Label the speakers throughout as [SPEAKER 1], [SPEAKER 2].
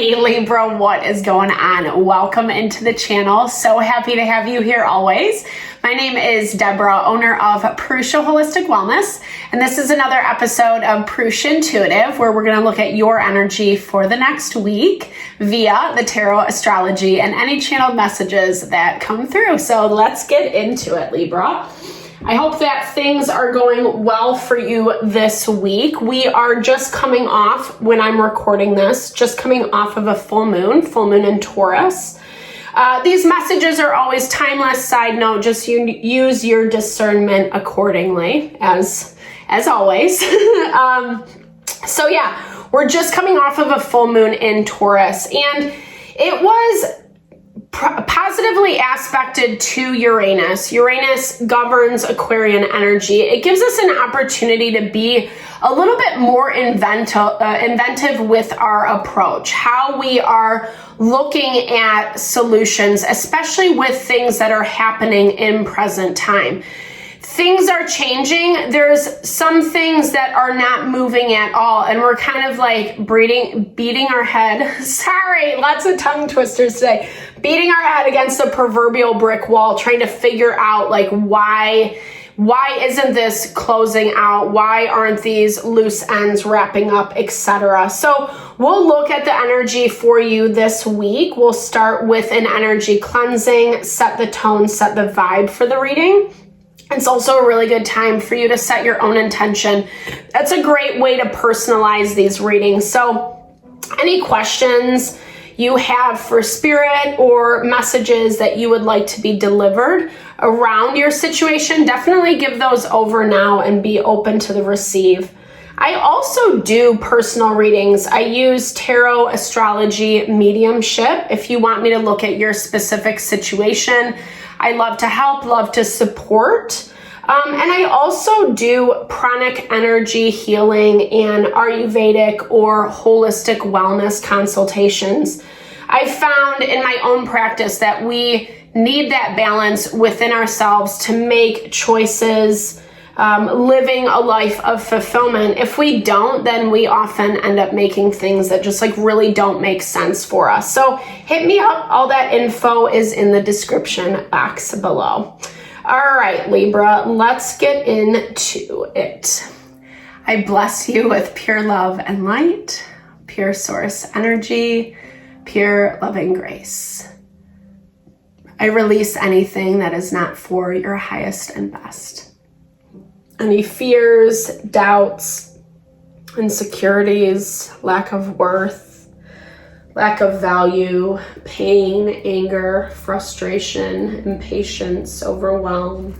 [SPEAKER 1] Hey Libra, what is going on? Welcome into the channel. So happy to have you here always. My name is Deborah, owner of Purusha Holistic Wellness, and this is another episode of Purusha Intuitive, where we're going to look at your energy for the next week via the tarot, astrology, and any channeled messages that come through. So let's get into it, Libra. I hope that things are going well for you this week. We are just coming off, when I'm recording this, just coming off of a full moon in Taurus. These messages are always timeless. Side note, just use your discernment accordingly, as always. So yeah, we're just coming off of a full moon in Taurus, and it was positively aspected to Uranus. Uranus governs Aquarian energy. It gives us an opportunity to be a little bit more inventive with our approach, how we are looking at solutions, especially with things that are happening in present time. Things are changing. There's some things that are not moving at all, and we're kind of like beating our head. Sorry, lots of tongue twisters today. Beating our head against the proverbial brick wall, trying to figure out like why isn't this closing out? Why aren't these loose ends wrapping up, etc. So we'll look at the energy for you this week. We'll start with an energy cleansing, set the tone, set the vibe for the reading. It's also a really good time for you to set your own intention. That's a great way to personalize these readings. So any questions you have for spirit or messages that you would like to be delivered around your situation, definitely give those over now and be open to the receive. I also do personal readings. I use tarot, astrology, mediumship. If you want me to look at your specific situation, I love to help, love to support. And I also do pranic energy healing and Ayurvedic or holistic wellness consultations. I found in my own practice that we need that balance within ourselves to make choices, living a life of fulfillment. If we don't, then we often end up making things that just like really don't make sense for us. So hit me up. All that info is in the description box below. All right, Libra, let's get into it. I bless you with pure love and light, pure source energy, pure loving grace. I release anything that is not for your highest and best. Any fears, doubts, insecurities, lack of worth, lack of value, pain, anger, frustration, impatience, overwhelm.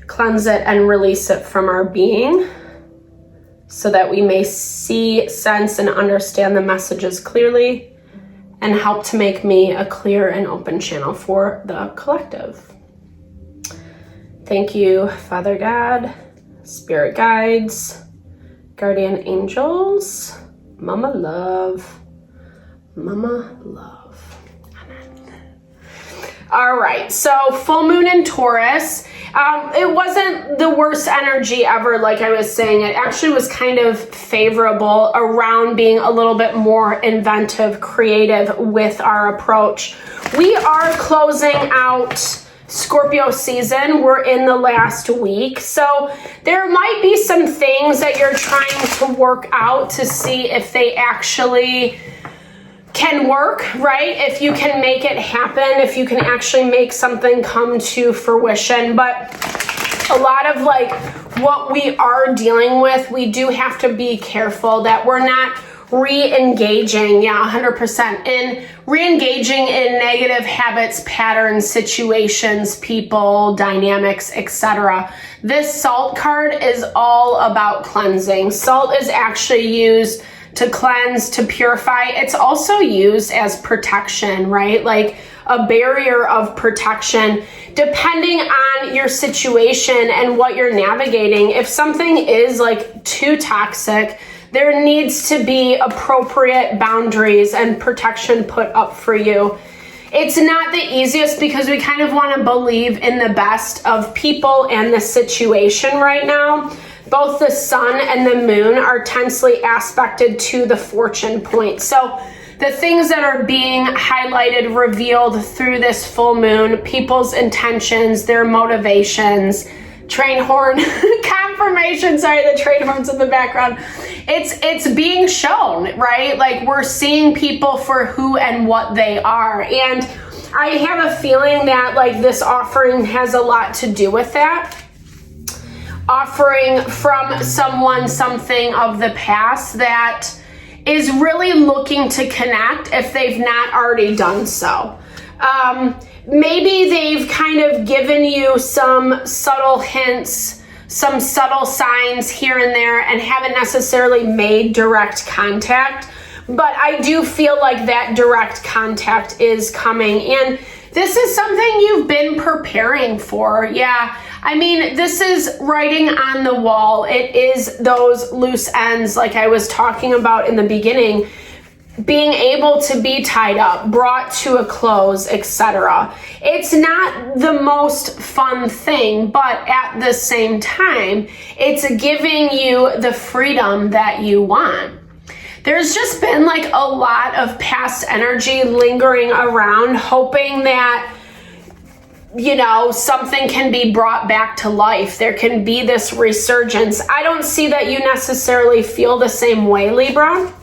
[SPEAKER 1] Cleanse it and release it from our being so that we may see, sense, and understand the messages clearly and help to make me a clear and open channel for the collective. Thank you, Father God, Spirit Guides, Guardian Angels, Mama Love. Mama Love. Amen. All right, so full moon in Taurus. It wasn't the worst energy ever, like I was saying. It actually was kind of favorable around being a little bit more inventive, creative with our approach. We are closing out Scorpio season. We're in the last week. So there might be some things that you're trying to work out to see if they actually can work, right? If you can make it happen, if you can actually make something come to fruition. But a lot of like what we are dealing with, we do have to be careful that we're not re-engaging, 100%, in re-engaging in negative habits, patterns, situations, people, dynamics, etc. This salt card is all about cleansing. Salt is actually used to cleanse, to purify. It's also used as protection, right? Like a barrier of protection, depending on your situation and what you're navigating. If something is like too toxic, there needs to be appropriate boundaries and protection put up for you. It's not the easiest because we kind of want to believe in the best of people and the situation right now. Both the sun and the moon are tensely aspected to the fortune point. So the things that are being highlighted, revealed through this full moon, people's intentions, their motivations, train horn confirmation, sorry, the train horns in the background. It's being shown, right? Like, we're seeing people for who and what they are. And I have a feeling that, like, this offering has a lot to do with that. Offering from someone something of the past that is really looking to connect if they've not already done so. Maybe they've kind of given you some subtle hints, some subtle signs here and there, and haven't necessarily made direct contact. But I do feel like that direct contact is coming. And this is something you've been preparing for. Yeah. I mean, this is writing on the wall. It is those loose ends, like I was talking about in the beginning, being able to be tied up, brought to a close, etc. It's not the most fun thing, but at the same time, it's giving you the freedom that you want. There's just been like a lot of past energy lingering around, hoping that, you know, something can be brought back to life. There can be this resurgence. I don't see that you necessarily feel the same way, Libra.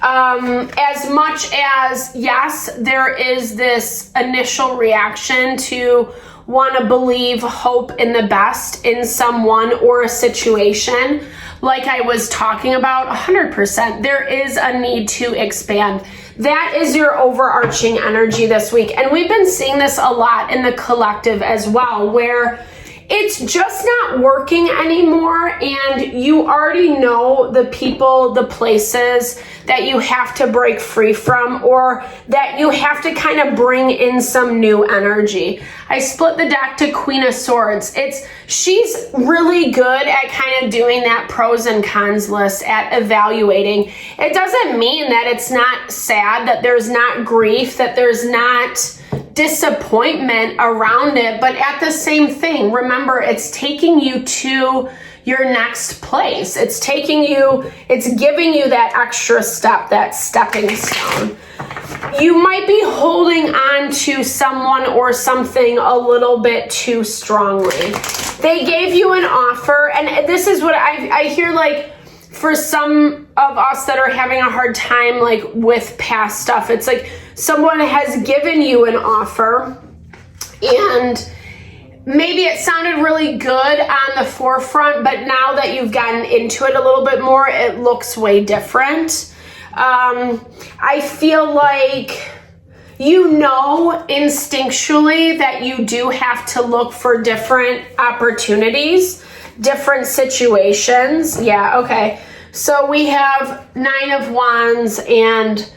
[SPEAKER 1] As much as, yes, there is this initial reaction to want to believe, hope in the best in someone or a situation, like I was talking about, 100%, there is a need to expand. That is your overarching energy this week. And we've been seeing this a lot in the collective as well, where it's just not working anymore, and you already know the people, the places that you have to break free from, or that you have to kind of bring in some new energy. I split the deck to Queen of Swords. She's really good at kind of doing that pros and cons list, at evaluating. It doesn't mean that it's not sad, that there's not grief, that there's not disappointment around it, but at the same thing, remember, it's taking you to your next place. It's giving you that extra step, that stepping stone. You might be holding on to someone or something a little bit too strongly. They gave you an offer, and this is what I hear, like, for some of us that are having a hard time, like, with past stuff, it's like someone has given you an offer, and maybe it sounded really good on the forefront, but now that you've gotten into it a little bit more, it looks way different. I feel like, you know, instinctually that you do have to look for different opportunities, different situations. Yeah, okay. So we have Nine of Wands and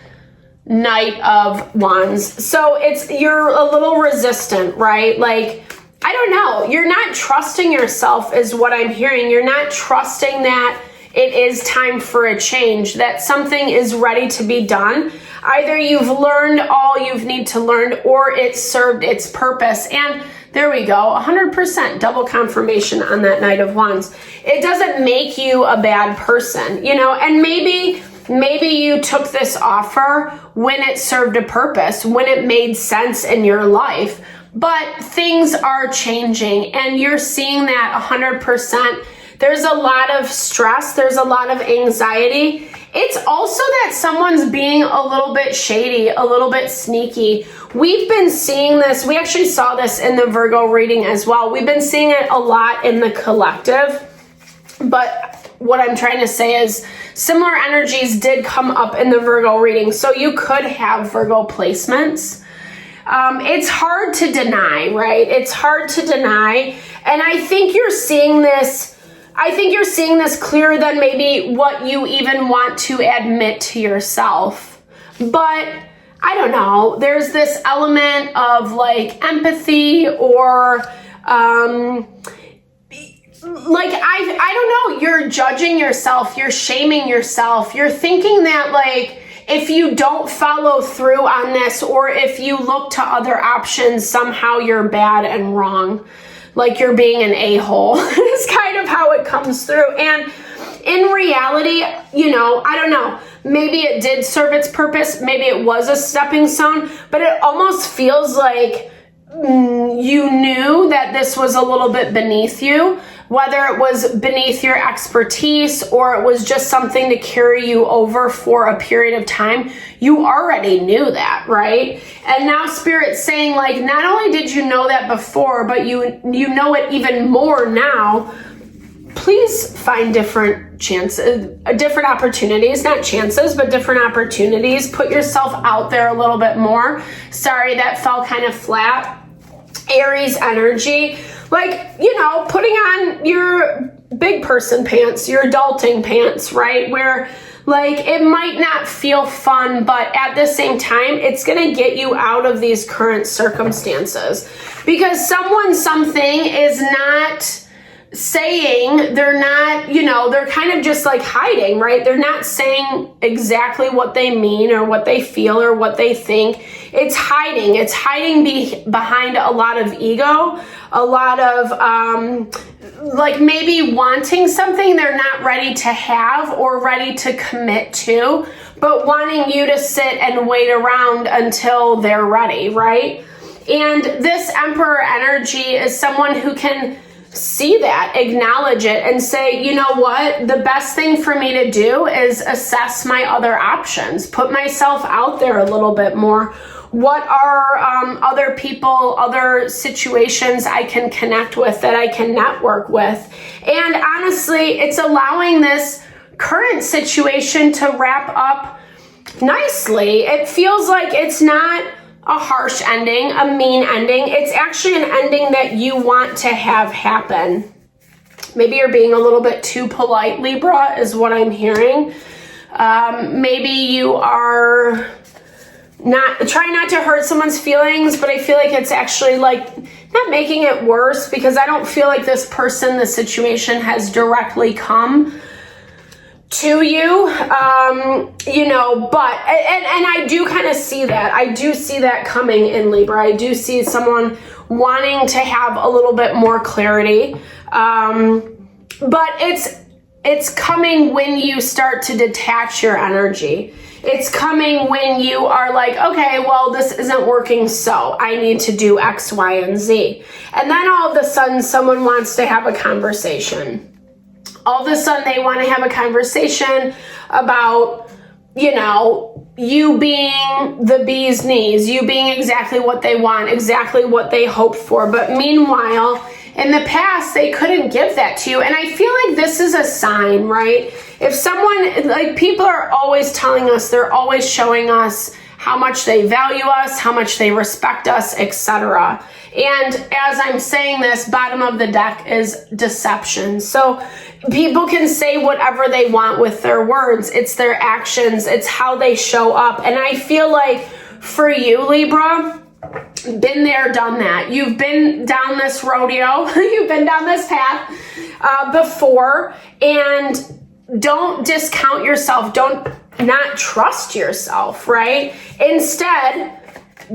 [SPEAKER 1] Knight of Wands. So you're a little resistant, right? Like, I don't know. You're not trusting yourself is what I'm hearing. You're not trusting that it is time for a change, that something is ready to be done. Either you've learned all you need to learn, or it served its purpose. And there we go, 100% double confirmation on that Knight of Wands. It doesn't make you a bad person, you know, and maybe you took this offer when it served a purpose, when it made sense in your life, but things are changing, and you're seeing that 100%. There's a lot of stress. There's a lot of anxiety. It's also that someone's being a little bit shady, a little bit sneaky. We've been seeing this. We actually saw this in the Virgo reading as well. We've been seeing it a lot in the collective. But what I'm trying to say is similar energies did come up in the Virgo reading. So you could have Virgo placements. It's hard to deny, right? It's hard to deny. And I think you're seeing this. I think you're seeing this clearer than maybe what you even want to admit to yourself. But I don't know, there's this element of like empathy, or like, I don't know, you're judging yourself, you're shaming yourself, you're thinking that, like, if you don't follow through on this, or if you look to other options, somehow you're bad and wrong. Like you're being an a-hole. It's kind of how it comes through. And in reality, I don't know, maybe it did serve its purpose. Maybe it was a stepping stone, but it almost feels like you knew that this was a little bit beneath you, whether it was beneath your expertise or it was just something to carry you over for a period of time. You already knew that, right? And now Spirit's saying, like, not only did you know that before, but you know it even more now. Please find different chances, different opportunities, not chances, but different opportunities. Put yourself out there a little bit more. Sorry, that fell kind of flat. Aries energy, like, putting on your big person pants, your adulting pants, right? Where, like, it might not feel fun, but at the same time, it's going to get you out of these current circumstances. Because something is not saying, they're not, they're kind of just like hiding, right? They're not saying exactly what they mean or what they feel or what they think. It's hiding. It's hiding behind a lot of ego, a lot of like maybe wanting something they're not ready to have or ready to commit to, but wanting you to sit and wait around until they're ready, right? And this Emperor energy is someone who can see that, acknowledge it, and say, you know what, the best thing for me to do is assess my other options, put myself out there a little bit more. What are other people, other situations I can connect with, that I can network with? And honestly, it's allowing this current situation to wrap up nicely. It feels like it's not a harsh ending, a mean ending. It's actually an ending that you want to have happen. Maybe you're being a little bit too polite, Libra, is what I'm hearing. Maybe you are trying not to hurt someone's feelings, but I feel like it's actually like not making it worse, because I don't feel like this person, the situation has directly come to you, but, and I do kind of see that. I do see that coming in Libra. I do see someone wanting to have a little bit more clarity. But it's coming when you start to detach your energy. It's coming when you are like, okay, well, this isn't working, so I need to do X, Y, and Z. And then all of a sudden, someone wants to have a conversation. All of a sudden, they want to have a conversation about, you being the bee's knees, you being exactly what they want, exactly what they hoped for. But meanwhile, in the past, they couldn't give that to you. And I feel like this is a sign, right? If someone, like, people are always telling us, they're always showing us how much they value us, how much they respect us, etc. And as I'm saying this, bottom of the deck is deception. So people can say whatever they want with their words. It's their actions. It's how they show up. And I feel like for you, Libra, been there, done that. You've been down this rodeo. You've been down this path before. And don't discount yourself. Don't not trust yourself, right? Instead,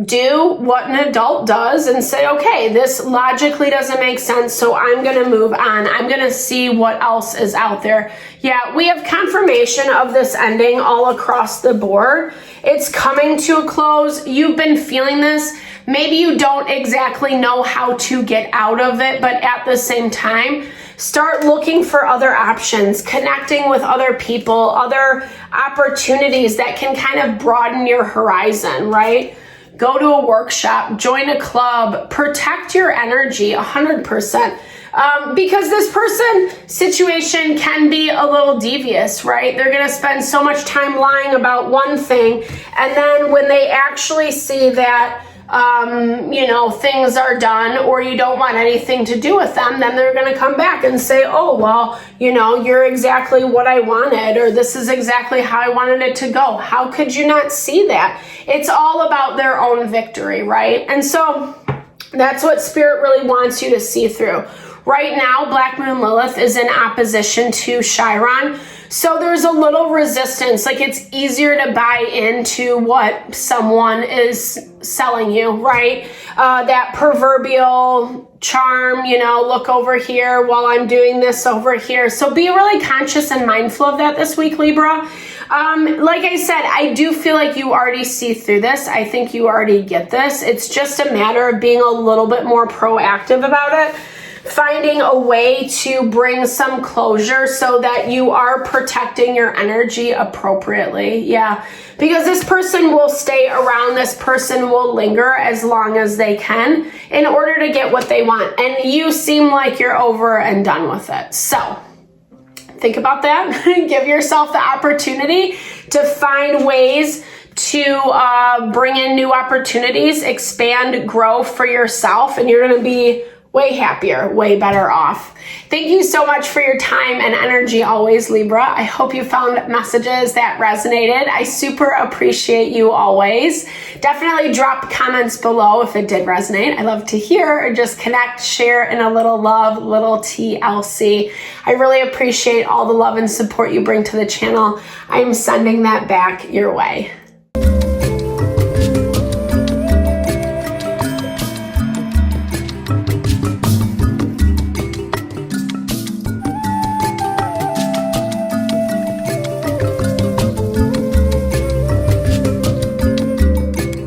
[SPEAKER 1] do what an adult does and say, okay, this logically doesn't make sense, so I'm going to move on. I'm going to see what else is out there. Yeah, we have confirmation of this ending all across the board. It's coming to a close. You've been feeling this. Maybe you don't exactly know how to get out of it, but at the same time, start looking for other options, connecting with other people, other opportunities that can kind of broaden your horizon, right? Go to a workshop, join a club, protect your energy 100%. Because this person situation can be a little devious, right? They're going to spend so much time lying about one thing. And then when they actually see that, things are done or you don't want anything to do with them, then they're going to come back and say, oh, well, you're exactly what I wanted, or this is exactly how I wanted it to go. How could you not see that? It's all about their own victory, right? And so that's what Spirit really wants you to see through. Right now, Black Moon Lilith is in opposition to Chiron. So there's a little resistance. Like, it's easier to buy into what someone is selling you, right? That proverbial charm, you know, look over here while I'm doing this over here. So be really conscious and mindful of that this week, Libra. Like I said, I do feel like you already see through this. I think you already get this. It's just a matter of being a little bit more proactive about it. Finding a way to bring some closure so that you are protecting your energy appropriately. Yeah, because this person will stay around, this person will linger as long as they can in order to get what they want. And you seem like you're over and done with it. So think about that. Give yourself the opportunity to find ways to bring in new opportunities, expand, grow for yourself, and you're going to be way happier, way better off. Thank you so much for your time and energy always, Libra. I hope you found messages that resonated. I super appreciate you always. Definitely drop comments below if it did resonate. I love to hear or just connect, share in a little love, little TLC. I really appreciate all the love and support you bring to the channel. I am sending that back your way.